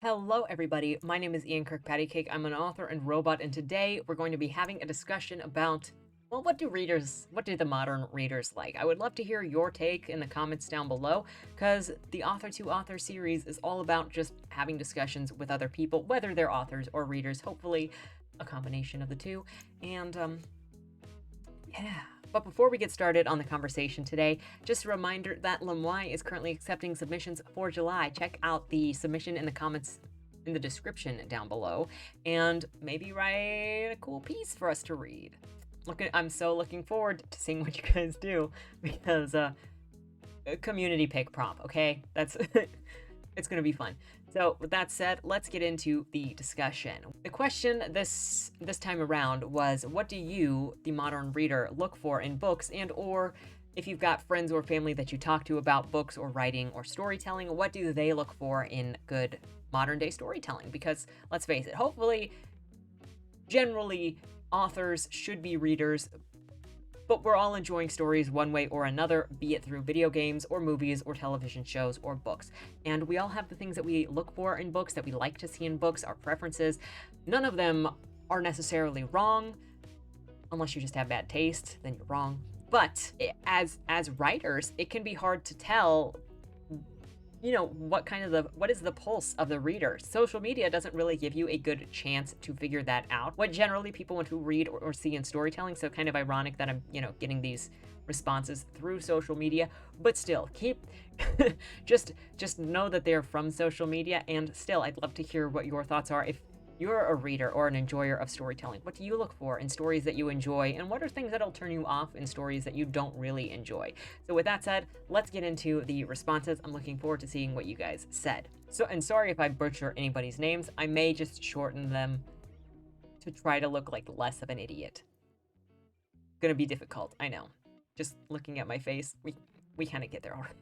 Hello, everybody. My name is KirkpattieCake. I'm an author and robot, and today we're going to be having a discussion about, well, what do the modern readers like? I would love to hear your take in the comments down below, because the Author to Author series is all about just having discussions with other people, whether they're authors or readers, hopefully a combination of the two. And yeah. But before we get started on the conversation today, just a reminder that LBRY is currently accepting submissions for July. Check out the submission in the comments in the description down below and maybe write a cool piece for us to read. I'm so looking forward to seeing what you guys do because community pick prompt, okay? That's it's going to be fun. So with that said, let's get into the discussion. The question this time around was, what do you, the modern reader, look for in books, and or if you've got friends or family that you talk to about books or writing or storytelling, what do they look for in good modern day storytelling? Because let's face it, hopefully, generally, authors should be readers, but we're all enjoying stories one way or another, be it through video games or movies or television shows or books. And we all have the things that we look for in books, that we like to see in books, our preferences. None of them are necessarily wrong, unless you just have bad taste, then you're wrong. But as writers, it can be hard to tell, what is the pulse of the reader. Social media doesn't really give you a good chance to figure that out, what generally people want to read or see in storytelling. So kind of ironic that I'm getting these responses through social media, but still keep just know that they're from social media. And still, I'd love to hear what your thoughts are. If you're a reader or an enjoyer of storytelling, what do you look for in stories that you enjoy, and what are things that'll turn you off in stories that you don't really enjoy? So with that said, let's get into the responses. I'm looking forward to seeing what you guys said. And sorry if I butcher anybody's names. I may just shorten them to try to look like less of an idiot. Gonna be difficult, I know. Just looking at my face, we kind of get there already.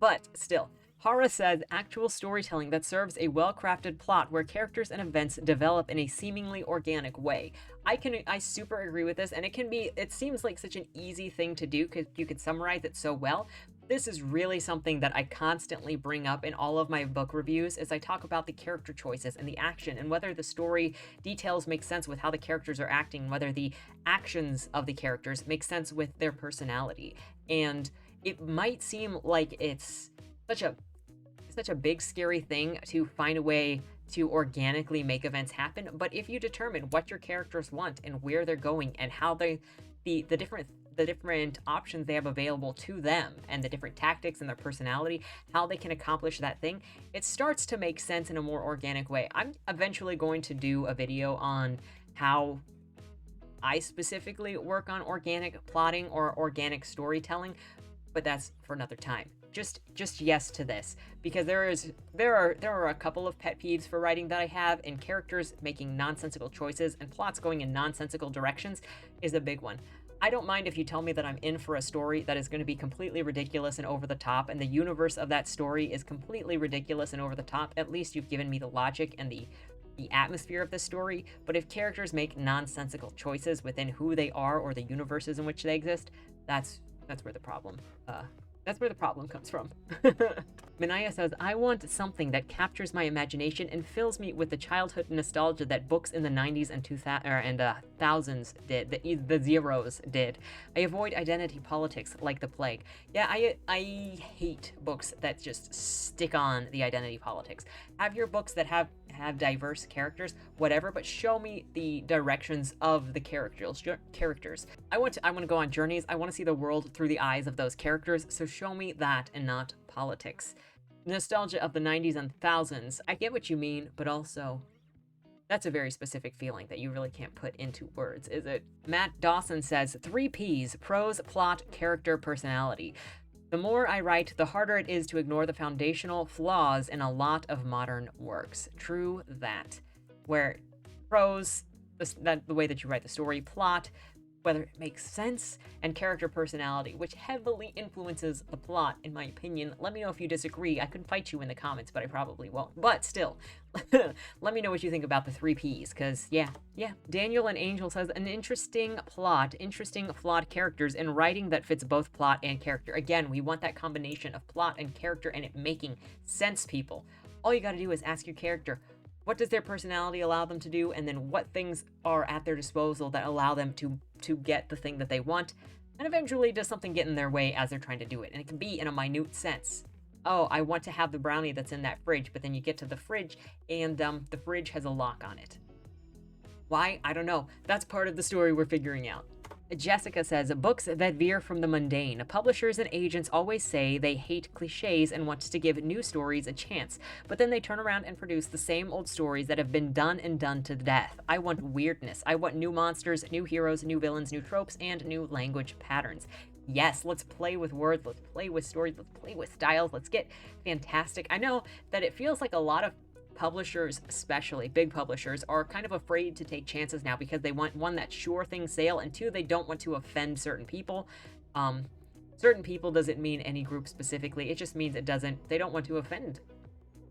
But still, Hara says actual storytelling that serves a well-crafted plot where characters and events develop in a seemingly organic way. I super agree with this, and it seems like such an easy thing to do because you could summarize it so well. This is really something that I constantly bring up in all of my book reviews as I talk about the character choices and the action and whether the story details make sense with how the characters are acting, whether the actions of the characters make sense with their personality. And it might seem like it's such a big scary thing to find a way to organically make events happen, but if you determine what your characters want and where they're going and how the different options they have available to them and the different tactics and their personality, how they can accomplish that thing, it starts to make sense in a more organic way. I'm eventually going to do a video on how I specifically work on organic plotting or organic storytelling, but that's for another time. Just yes to this, because there are a couple of pet peeves for writing that I have, and characters making nonsensical choices and plots going in nonsensical directions is a big one. I don't mind if you tell me that I'm in for a story that is going to be completely ridiculous and over the top, and the universe of that story is completely ridiculous and over the top. At least you've given me the logic and the atmosphere of the story. But if characters make nonsensical choices within who they are or the universes in which they exist, that's where the problem comes from. Minaya says, I want something that captures my imagination and fills me with the childhood nostalgia that books in the 90s and 2000s did, the zeros did. I avoid identity politics like the plague. Yeah, I hate books that just stick on the identity politics. Have your books that have diverse characters, whatever, but show me the directions of the characters. I want to go on journeys. I want to see the world through the eyes of those characters, so show me that and not politics. Nostalgia of the 90s and thousands. I get what you mean, but also that's a very specific feeling that you really can't put into words, is it? Matt Dawson says 3 P's: prose, plot, character, personality. The more I write, the harder it is to ignore the foundational flaws in a lot of modern works. True that. Where prose, the way that you write the story, plot, whether it makes sense, and character personality, which heavily influences the plot, in my opinion. Let me know if you disagree. I could fight you in the comments, but I probably won't. But still, let me know what you think about the 3 Ps, because yeah. Daniel and Angel says, an interesting plot, interesting flawed characters, and writing that fits both plot and character. Again, we want that combination of plot and character and it making sense, people. All you got to do is ask your character, what does their personality allow them to do, and then what things are at their disposal that allow them to get the thing that they want, and eventually does something get in their way as they're trying to do it. And it can be in a minute sense. Oh, I want to have the brownie that's in that fridge, but then you get to the fridge and the fridge has a lock on it. Why? I don't know. That's part of the story we're figuring out. Jessica says, books that veer from the mundane. Publishers and agents always say they hate cliches and want to give new stories a chance, but then they turn around and produce the same old stories that have been done and done to death. I want weirdness. I want new monsters, new heroes, new villains, new tropes, and new language patterns. Yes, let's play with words, let's play with stories, let's play with styles, let's get fantastic. I know that it feels like a lot of publishers, especially big publishers, are kind of afraid to take chances now because they want, one, that sure thing sale, and two, they don't want to offend certain people. Certain people doesn't mean any group specifically. It just means they don't want to offend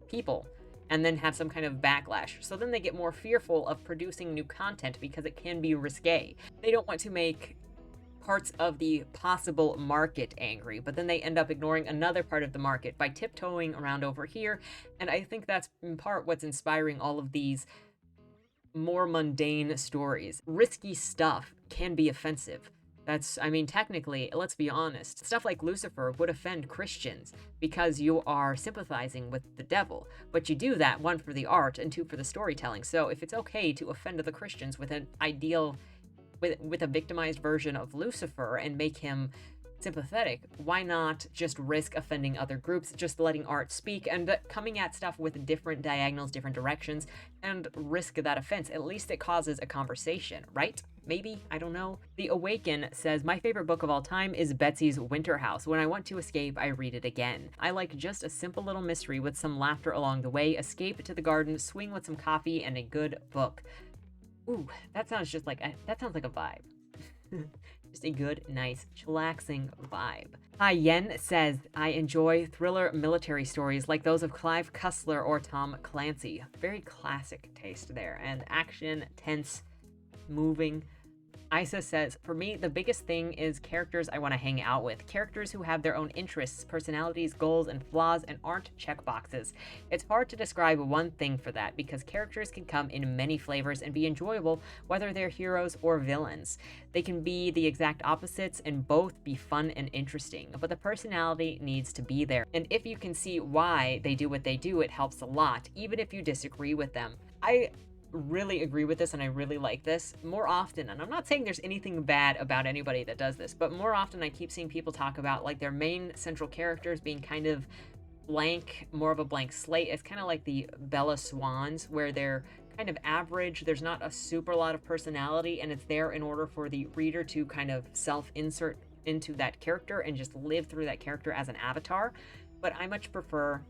people and then have some kind of backlash. So then they get more fearful of producing new content because it can be risque. They don't want to make parts of the possible market angry, but then they end up ignoring another part of the market by tiptoeing around over here. And I think that's in part what's inspiring all of these more mundane stories. Risky stuff can be offensive. Technically, let's be honest, stuff like Lucifer would offend Christians because you are sympathizing with the devil. But you do that, one, for the art, and two, for the storytelling. So if it's okay to offend the Christians with an ideal with a victimized version of Lucifer and make him sympathetic, why not just risk offending other groups, just letting art speak and coming at stuff with different diagonals, different directions, and risk that offense? At least it causes a conversation, right? Maybe, I don't know. The Awaken says, my favorite book of all time is Betsy's Winter House. When I want to escape, I read it again. I like just a simple little mystery with some laughter along the way, escape to the garden, swing with some coffee, and a good book. Ooh, that sounds like a vibe. Just a good, nice, chillaxing vibe. Hi Yen says, I enjoy thriller military stories like those of Clive Cussler or Tom Clancy. Very classic taste there. And action, tense, moving. Isa says, for me, the biggest thing is characters I want to hang out with. Characters who have their own interests, personalities, goals, and flaws, and aren't checkboxes. It's hard to describe one thing for that because characters can come in many flavors and be enjoyable, whether they're heroes or villains. They can be the exact opposites and both be fun and interesting, but the personality needs to be there. And if you can see why they do what they do, it helps a lot, even if you disagree with them. I really agree with this and I really like this. More often, and I'm not saying there's anything bad about anybody that does this, but more often I keep seeing people talk about like their main central characters being kind of blank, more of a blank slate. It's kind of like the Bella Swans, where they're kind of average, there's not a super lot of personality, and it's there in order for the reader to kind of self-insert into that character and just live through that character as an avatar. But I much prefer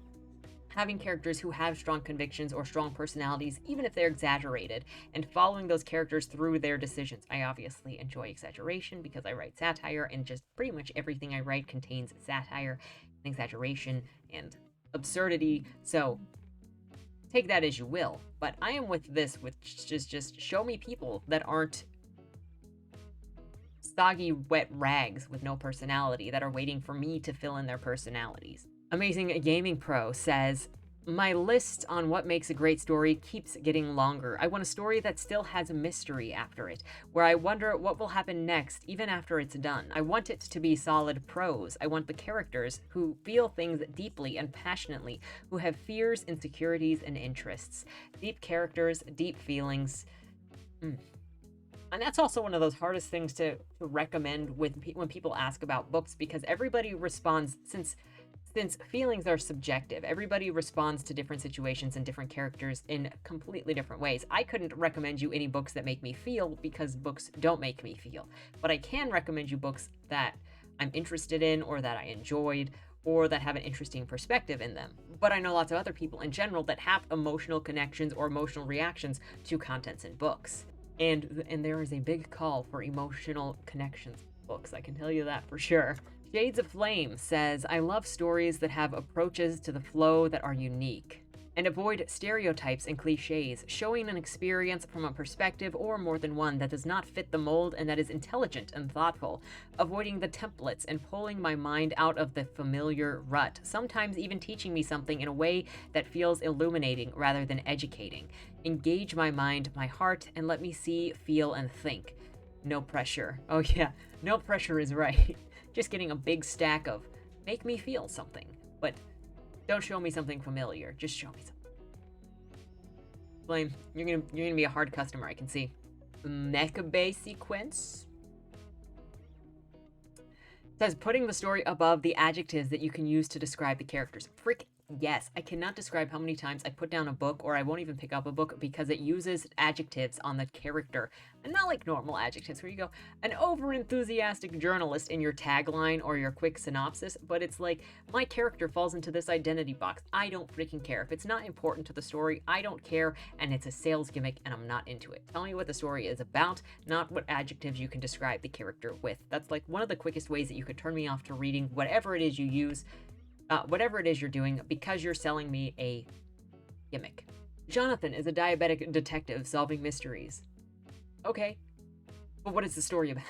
having characters who have strong convictions or strong personalities, even if they're exaggerated, and following those characters through their decisions. I obviously enjoy exaggeration because I write satire, and just pretty much everything I write contains satire and exaggeration and absurdity, so take that as you will. But I am with this, which is just show me people that aren't soggy, wet rags with no personality that are waiting for me to fill in their personalities. Amazing Gaming Pro says, my list on what makes a great story keeps getting longer. I want a story that still has a mystery after it, where I wonder what will happen next, even after it's done. I want it to be solid prose. I want the characters who feel things deeply and passionately, who have fears, insecurities, and interests. Deep characters, deep feelings. And that's also one of those hardest things to recommend when people ask about books, because everybody responds, since feelings are subjective, everybody responds to different situations and different characters in completely different ways. I couldn't recommend you any books that make me feel because books don't make me feel, but I can recommend you books that I'm interested in or that I enjoyed or that have an interesting perspective in them. But I know lots of other people in general that have emotional connections or emotional reactions to contents in books. And there is a big call for emotional connections in books, I can tell you that for sure. Shades of Flame says, I love stories that have approaches to the flow that are unique. And avoid stereotypes and cliches, showing an experience from a perspective or more than one that does not fit the mold and that is intelligent and thoughtful, avoiding the templates and pulling my mind out of the familiar rut, sometimes even teaching me something in a way that feels illuminating rather than educating. Engage my mind, my heart, and let me see, feel, and think. No pressure. Oh yeah, no pressure is right. Just getting a big stack of make me feel something, but don't show me something familiar. Just show me something. Flame, you're gonna be a hard customer, I can see. Mecha Bay sequence says putting the story above the adjectives that you can use to describe the characters. Frick yes, I cannot describe how many times I put down a book or I won't even pick up a book because it uses adjectives on the character. And not like normal adjectives where you go, an over-enthusiastic journalist in your tagline or your quick synopsis, but it's like, my character falls into this identity box. I don't freaking care. If it's not important to the story, I don't care, and it's a sales gimmick and I'm not into it. Tell me what the story is about, not what adjectives you can describe the character with. That's like one of the quickest ways that you could turn me off to reading whatever it is you use. Whatever it is you're doing, because you're selling me a gimmick. Jonathan is a diabetic detective solving mysteries. Okay, but what is the story about?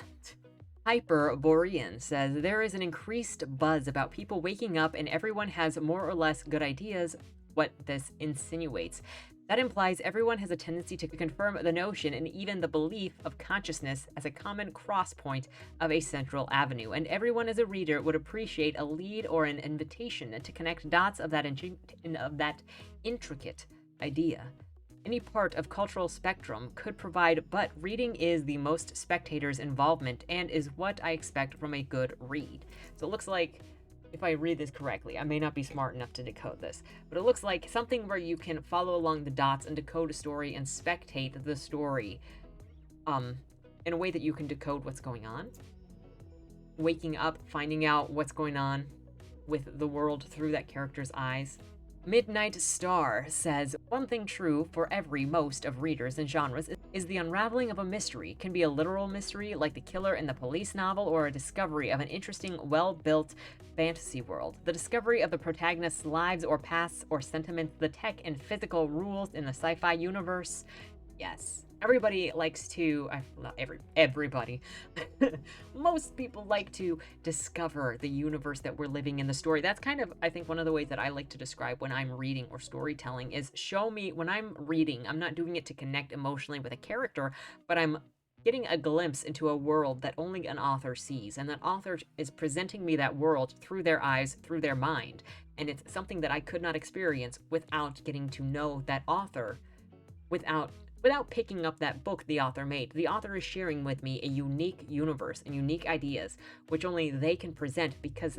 Hyperborean says there is an increased buzz about people waking up and everyone has more or less good ideas. What this insinuates. That implies everyone has a tendency to confirm the notion and even the belief of consciousness as a common cross point of a central avenue, and everyone as a reader would appreciate a lead or an invitation to connect dots of that intricate idea. Any part of cultural spectrum could provide, but reading is the most spectators' involvement and is what I expect from a good read. So it looks like, if I read this correctly, I may not be smart enough to decode this, but it looks like something where you can follow along the dots and decode a story and spectate the story in a way that you can decode what's going on. Waking up, finding out what's going on with the world through that character's eyes. Midnight Star says, one thing true for most of readers and genres is the unraveling of a mystery can be a literal mystery like the killer in the police novel or a discovery of an interesting, well-built fantasy world. The discovery of the protagonist's lives or pasts or sentiments, the tech and physical rules in the sci-fi universe. Yes. Everybody likes to, not everybody, most people like to discover the universe that we're living in, the story. That's kind of, I think, one of the ways that I like to describe when I'm reading or storytelling is show me, when I'm reading, I'm not doing it to connect emotionally with a character, but I'm getting a glimpse into a world that only an author sees. And that author is presenting me that world through their eyes, through their mind. And it's something that I could not experience without getting to know that author, without picking up that book the author made. The author is sharing with me a unique universe and unique ideas, which only they can present because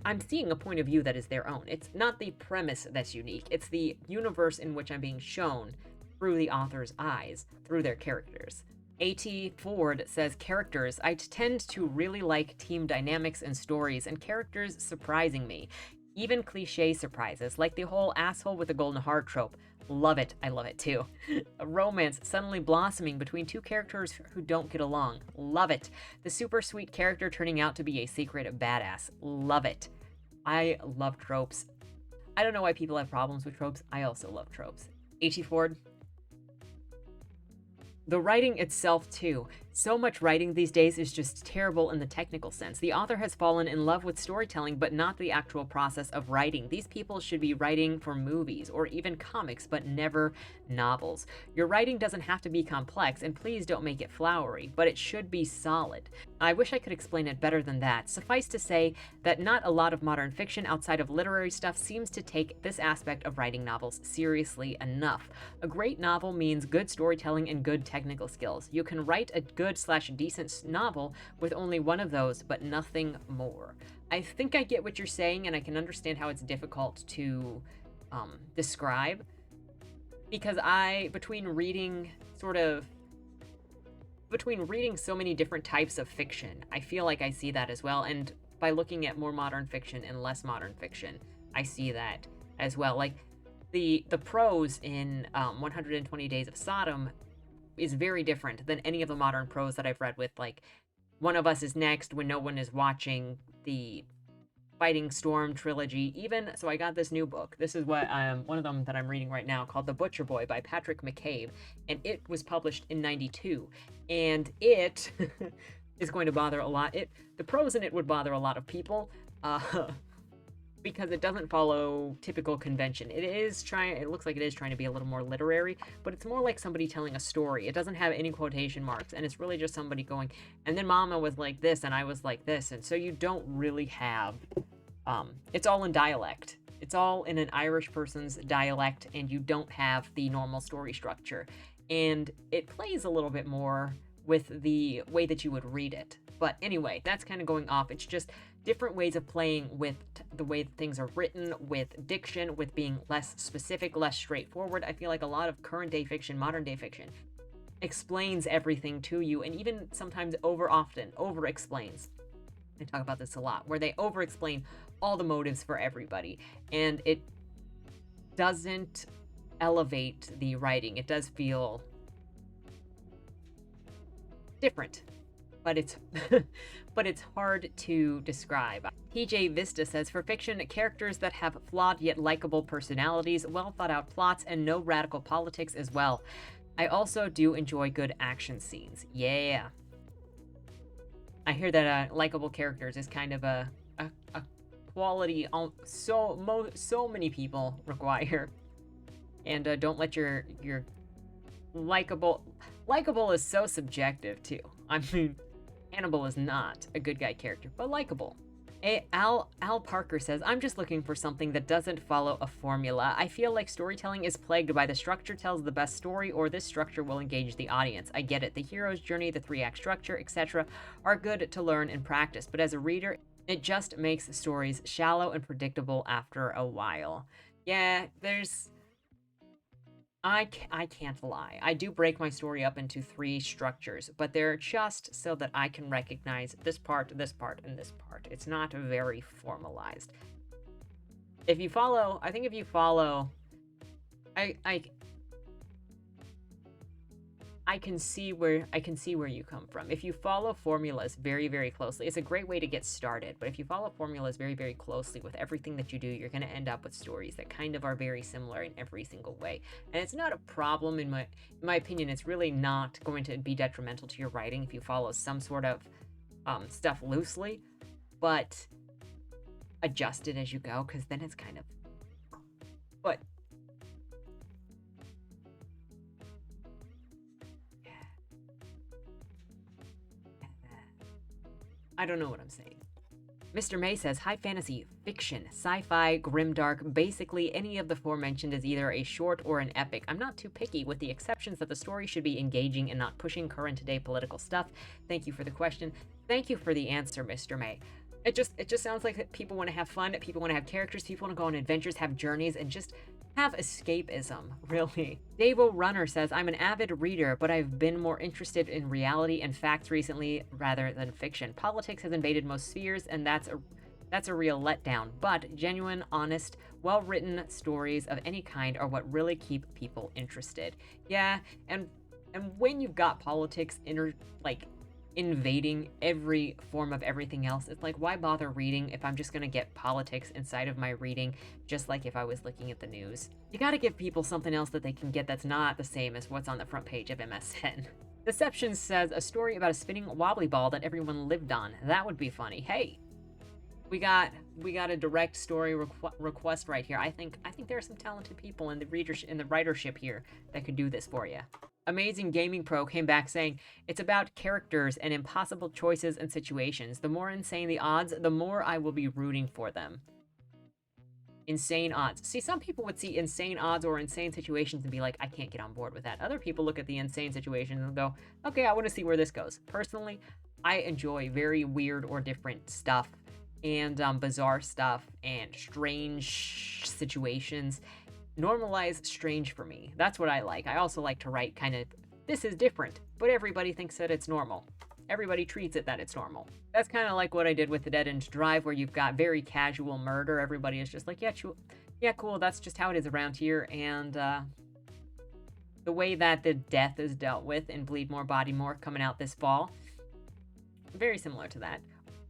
I'm seeing a point of view that is their own. It's not the premise that's unique. It's the universe in which I'm being shown through the author's eyes, through their characters. A.T. Ford says, characters. I tend to really like team dynamics and stories and characters surprising me. Even cliche surprises, like the whole asshole with the golden heart trope. Love it. I love it too. A romance suddenly blossoming between two characters who don't get along. Love it. The super sweet character turning out to be a secret badass. Love it. I love tropes. I don't know why people have problems with tropes. I also love tropes. H.E. Ford. The writing itself, too. So much writing these days is just terrible in the technical sense. The author has fallen in love with storytelling, but not the actual process of writing. These people should be writing for movies or even comics, but never novels. Your writing doesn't have to be complex, and please don't make it flowery, but it should be solid. I wish I could explain it better than that. Suffice to say that not a lot of modern fiction outside of literary stuff seems to take this aspect of writing novels seriously enough. A great novel means good storytelling and good technical skills. You can write a good/decent novel with only one of those, but nothing more. I think I get what you're saying, and I can understand how it's difficult to describe, because between reading so many different types of fiction, I feel like I see that as well. And by looking at more modern fiction and less modern fiction, I see that as well. Like the prose in 120 Days of Sodom is very different than any of the modern prose that I've read with, like, One of Us is Next, When No One is Watching, the Fighting Storm trilogy. Even so, I got this new book. This is what one of them that I'm reading right now, called The Butcher Boy by Patrick McCabe, and it was published in '92. And it is going to bother a lot. The prose in it would bother a lot of people. Because it doesn't follow typical convention. It looks like it is trying to be a little more literary, but it's more like somebody telling a story. It doesn't have any quotation marks, and it's really just somebody going, and then mama was like this, and I was like this, and so you don't really have, it's all in dialect. It's all in an Irish person's dialect, and you don't have the normal story structure. And it plays a little bit more with the way that you would read it. But anyway, that's kind of going off. It's just different ways of playing with the way things are written, with diction, with being less specific, less straightforward. I feel like a lot of current day fiction, modern day fiction, explains everything to you, and even sometimes over explains. I talk about this a lot, where they over explain all the motives for everybody, and it doesn't elevate the writing. It does feel different, but it's but it's hard to describe. TJ Vista says, for fiction, characters that have flawed yet likable personalities, well thought out plots, and no radical politics as well. I also do enjoy good action scenes. Yeah. I hear that likable characters is kind of a quality so many people require. And don't let your likable is so subjective too. I mean, Hannibal is not a good guy character, but likable. Al Parker says, I'm just looking for something that doesn't follow a formula. I feel like storytelling is plagued by the structure tells the best story, or this structure will engage the audience. I get it. The hero's journey, the 3-act structure, etc. are good to learn and practice, but as a reader, it just makes stories shallow and predictable after a while. Yeah, I can't lie. I do break my story up into 3 structures, but they're just so that I can recognize this part, and this part. It's not very formalized. If you follow, I can see where you come from. If you follow formulas very, very closely, it's a great way to get started. But if you follow formulas very, very closely with everything that you do, you're going to end up with stories that kind of are very similar in every single way. And it's not a problem in my opinion. It's really not going to be detrimental to your writing if you follow some sort of stuff loosely, but adjust it as you go, because then it's kind of. But I don't know what I'm saying. Mr. May says, high fantasy, fiction, sci-fi, grimdark, basically any of the aforementioned is either a short or an epic. I'm not too picky, with the exceptions that the story should be engaging and not pushing current day political stuff. Thank you for the question. Thank you for the answer, Mr. May. It just sounds like that people want to have fun, people want to have characters, people want to go on adventures, have journeys, and just have escapism, really. Davo Runner says, I'm an avid reader, but I've been more interested in reality and facts recently rather than fiction. Politics has invaded most spheres, and that's a real letdown. But genuine, honest, well-written stories of any kind are what really keep people interested. Yeah, and when you've got politics invading every form of everything else, it's like, why bother reading if I'm just gonna get politics inside of my reading, just like if I was looking at the news? You gotta give people something else that they can get that's not the same as what's on the front page of MSN. Deception says, a story about a spinning wobbly ball that everyone lived on. That would be funny. Hey, we got a direct story request right here. I think there are some talented people in the writership here that could do this for you. Amazing Gaming Pro came back saying, it's about characters and impossible choices and situations. The more insane the odds, the more I will be rooting for them. Insane odds. See, some people would see insane odds or insane situations and be like, I can't get on board with that. Other people look at the insane situations and go, okay, I want to see where this goes. Personally, I enjoy very weird or different stuff and bizarre stuff and strange situations. Normalize strange for me. That's what I like. I also like to write kind of, this is different, but everybody thinks that it's normal. Everybody treats it that it's normal. That's kind of like what I did with the Dead End Drive, where you've got very casual murder. Everybody is just like, yeah, cool, that's just how it is around here. And the way that the death is dealt with in Bleed More, Body More, coming out this fall, very similar to that.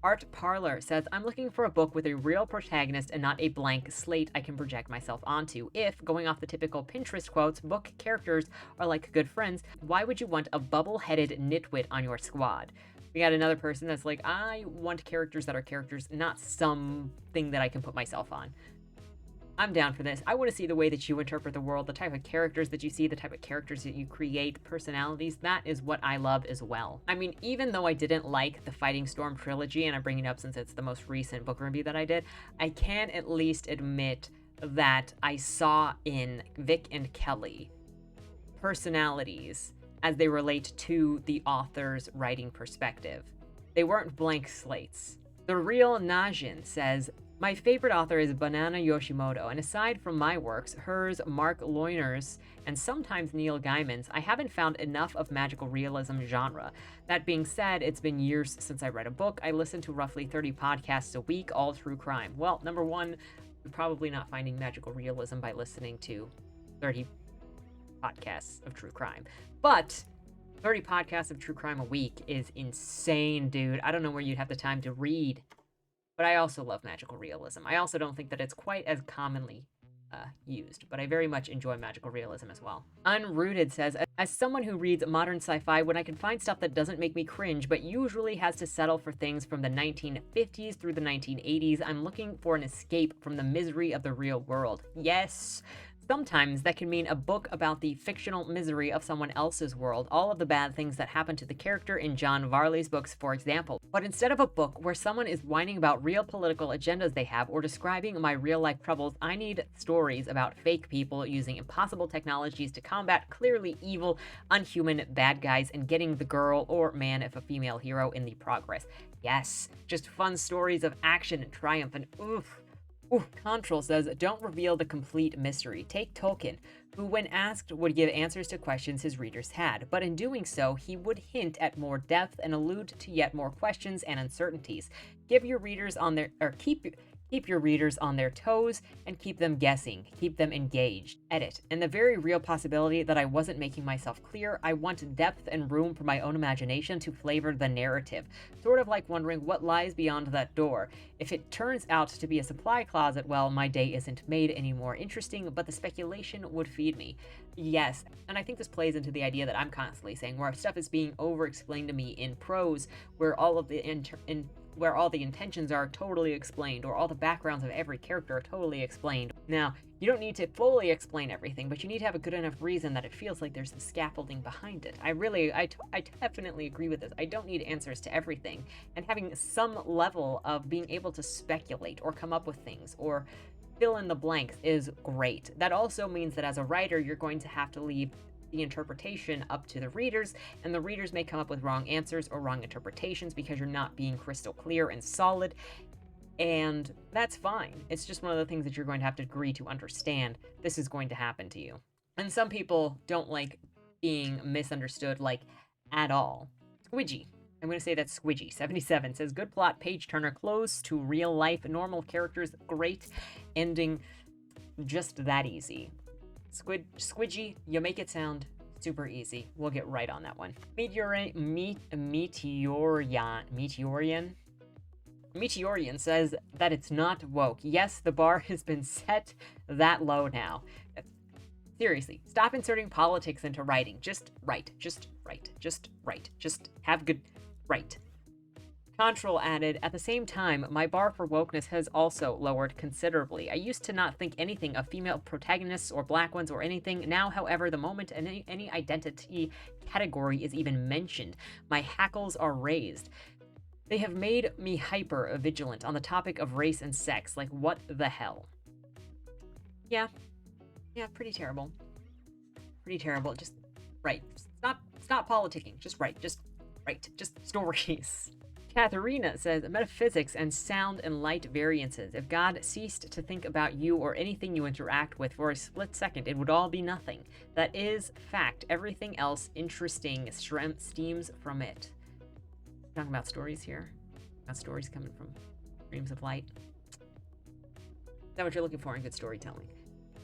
Art Parlor says, I'm looking for a book with a real protagonist and not a blank slate I can project myself onto. If, going off the typical Pinterest quotes, book characters are like good friends, why would you want a bubble-headed nitwit on your squad? We got another person that's like, I want characters that are characters, not something that I can put myself on. I'm down for this. I want to see the way that you interpret the world, the type of characters that you see, the type of characters that you create, personalities. That is what I love as well. I mean, even though I didn't like the Fighting Storm trilogy, and I'm bringing it up since it's the most recent book review that I did, I can at least admit that I saw in Vic and Kelly personalities as they relate to the author's writing perspective. They weren't blank slates. The Real Najin says, my favorite author is Banana Yoshimoto, and aside from my works, hers, Mark Loiner's, and sometimes Neil Gaiman's, I haven't found enough of magical realism genre. That being said, it's been years since I read a book. I listen to roughly 30 podcasts a week, all true crime. Well, number one, you're probably not finding magical realism by listening to 30 podcasts of true crime. But 30 podcasts of true crime a week is insane, dude. I don't know where you'd have the time to read. But I also love magical realism. I also don't think that it's quite as commonly used, but I very much enjoy magical realism as well. Unrooted says, as someone who reads modern sci-fi, when I can find stuff that doesn't make me cringe, but usually has to settle for things from the 1950s through the 1980s, I'm looking for an escape from the misery of the real world. Yes! Sometimes that can mean a book about the fictional misery of someone else's world, all of the bad things that happen to the character in John Varley's books, for example. But instead of a book where someone is whining about real political agendas they have or describing my real-life troubles, I need stories about fake people using impossible technologies to combat clearly evil, unhuman bad guys and getting the girl, or man if a female hero, in the progress. Yes, just fun stories of action and triumph and oof. Control says, don't reveal the complete mystery. Take Tolkien, who when asked would give answers to questions his readers had, but in doing so, he would hint at more depth and allude to yet more questions and uncertainties. Give your readers on their, or keep your readers on their toes and keep them guessing, keep them engaged. Edit. And the very real possibility that I wasn't making myself clear, I want depth and room for my own imagination to flavor the narrative. Sort of like wondering what lies beyond that door. If it turns out to be a supply closet, well, my day isn't made any more interesting, but the speculation would feed me. Yes, and I think this plays into the idea that I'm constantly saying, where stuff is being over-explained to me in prose, where all of the where all the intentions are totally explained, or all the backgrounds of every character are totally explained. Now, you don't need to fully explain everything, but you need to have a good enough reason that it feels like there's some scaffolding behind it. I definitely agree with this. I don't need answers to everything, and having some level of being able to speculate or come up with things or fill in the blanks is great. That also means that as a writer, you're going to have to leave the interpretation up to the readers, and the readers may come up with wrong answers or wrong interpretations because you're not being crystal clear and solid, and that's fine. It's just one of the things that you're going to have to agree to understand. This is going to happen to you. And some people don't like being misunderstood, like, at all. Squidgy. I'm going to say that's Squidgy. 77 says, good plot, page turner, close to real life, normal characters, great ending, just that easy. Squidgy, you make it sound super easy. We'll get right on that one. Meteorian says that it's not woke. Yes, the bar has been set that low now. Seriously, stop inserting politics into writing. Just write. Just write. Just write. Just have good write. Control added, at the same time, my bar for wokeness has also lowered considerably. I used to not think anything of female protagonists or black ones or anything. Now, however, the moment any identity category is even mentioned, my hackles are raised. They have made me hyper vigilant on the topic of race and sex. Like, what the hell? Yeah, pretty terrible. Pretty terrible. Just write. Stop politicking. Just write. Just write. Just stories. Katharina says, metaphysics and sound and light variances. If God ceased to think about you or anything you interact with for a split second, it would all be nothing. That is fact. Everything else interesting steams from it. Talking about stories here. About stories coming from streams of light. Is that what you're looking for in good storytelling?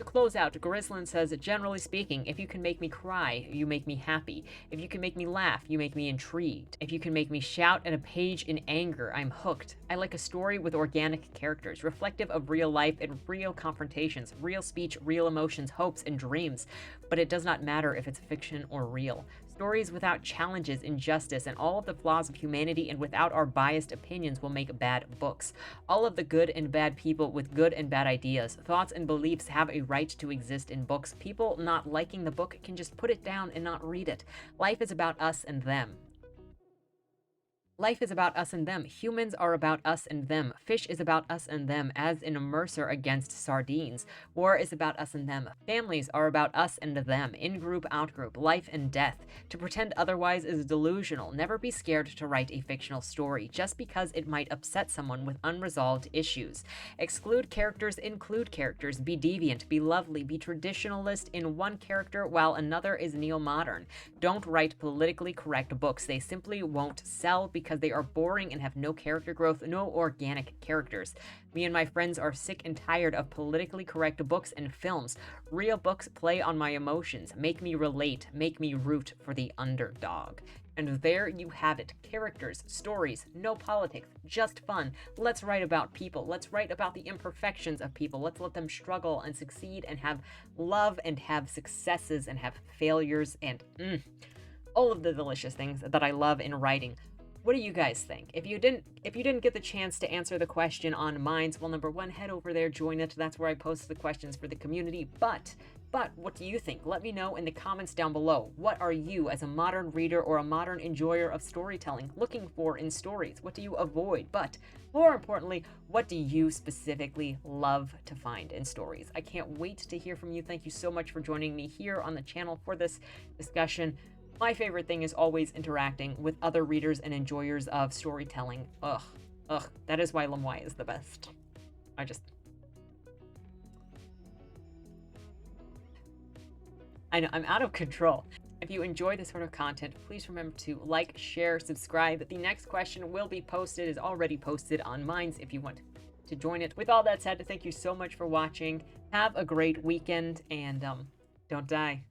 To close out, Grislin says, generally speaking, if you can make me cry, you make me happy. If you can make me laugh, you make me intrigued. If you can make me shout at a page in anger, I'm hooked. I like a story with organic characters, reflective of real life and real confrontations, real speech, real emotions, hopes, and dreams. But it does not matter if it's fiction or real. Stories without challenges, injustice, and all of the flaws of humanity and without our biased opinions will make bad books. All of the good and bad people with good and bad ideas, thoughts, and beliefs have a right to exist in books. People not liking the book can just put it down and not read it. Life is about us and them. Life is about us and them. Humans are about us and them. Fish is about us and them, as in a Mercer against sardines. War is about us and them. Families are about us and them. In-group, out-group, life and death. To pretend otherwise is delusional. Never be scared to write a fictional story, just because it might upset someone with unresolved issues. Exclude characters, include characters. Be deviant, be lovely, be traditionalist in one character while another is neo-modern. Don't write politically correct books. They simply won't sell because they are boring and have no character growth, no organic characters. Me and my friends are sick and tired of politically correct books and films. Real books play on my emotions, make me relate, make me root for the underdog. And there you have it. Characters, stories, no politics, just fun. Let's write about people. Let's write about the imperfections of people. Let's let them struggle and succeed and have love and have successes and have failures and all of the delicious things that I love in writing. What do you guys think? If you didn't get the chance to answer the question on Minds, well, number one, head over there, join it. That's where I post the questions for the community. But what do you think? Let me know in the comments down below. What are you, as a modern reader or a modern enjoyer of storytelling, looking for in stories? What do you avoid? But more importantly, what do you specifically love to find in stories? I can't wait to hear from you. Thank you so much for joining me here on the channel for this discussion. My favorite thing is always interacting with other readers and enjoyers of storytelling. Ugh. That is why LBRY is the best. I know, I'm out of control. If you enjoy this sort of content, please remember to like, share, subscribe. The next question will be posted, is already posted on Minds if you want to join it. With all that said, thank you so much for watching. Have a great weekend and don't die.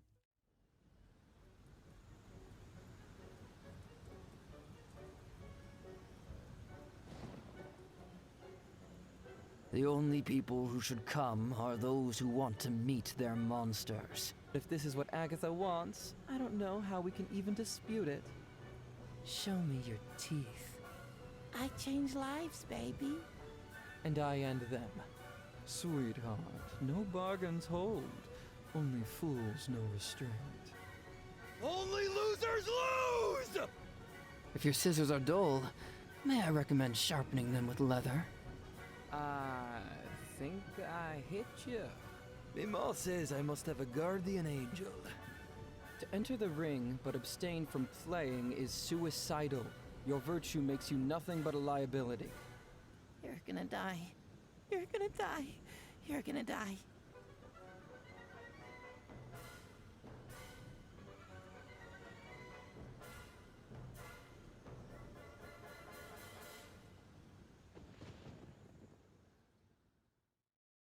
The only people who should come are those who want to meet their monsters. If this is what Agatha wants, I don't know how we can even dispute it. Show me your teeth. I change lives, baby. And I and them. Sweetheart, no bargains hold. Only fools know restraint. Only losers lose! If your scissors are dull, may I recommend sharpening them with leather? I think I hit you. Mima says I must have a guardian angel. To enter the ring but abstain from playing is suicidal. Your virtue makes you nothing but a liability. You're gonna die. You're gonna die. You're gonna die.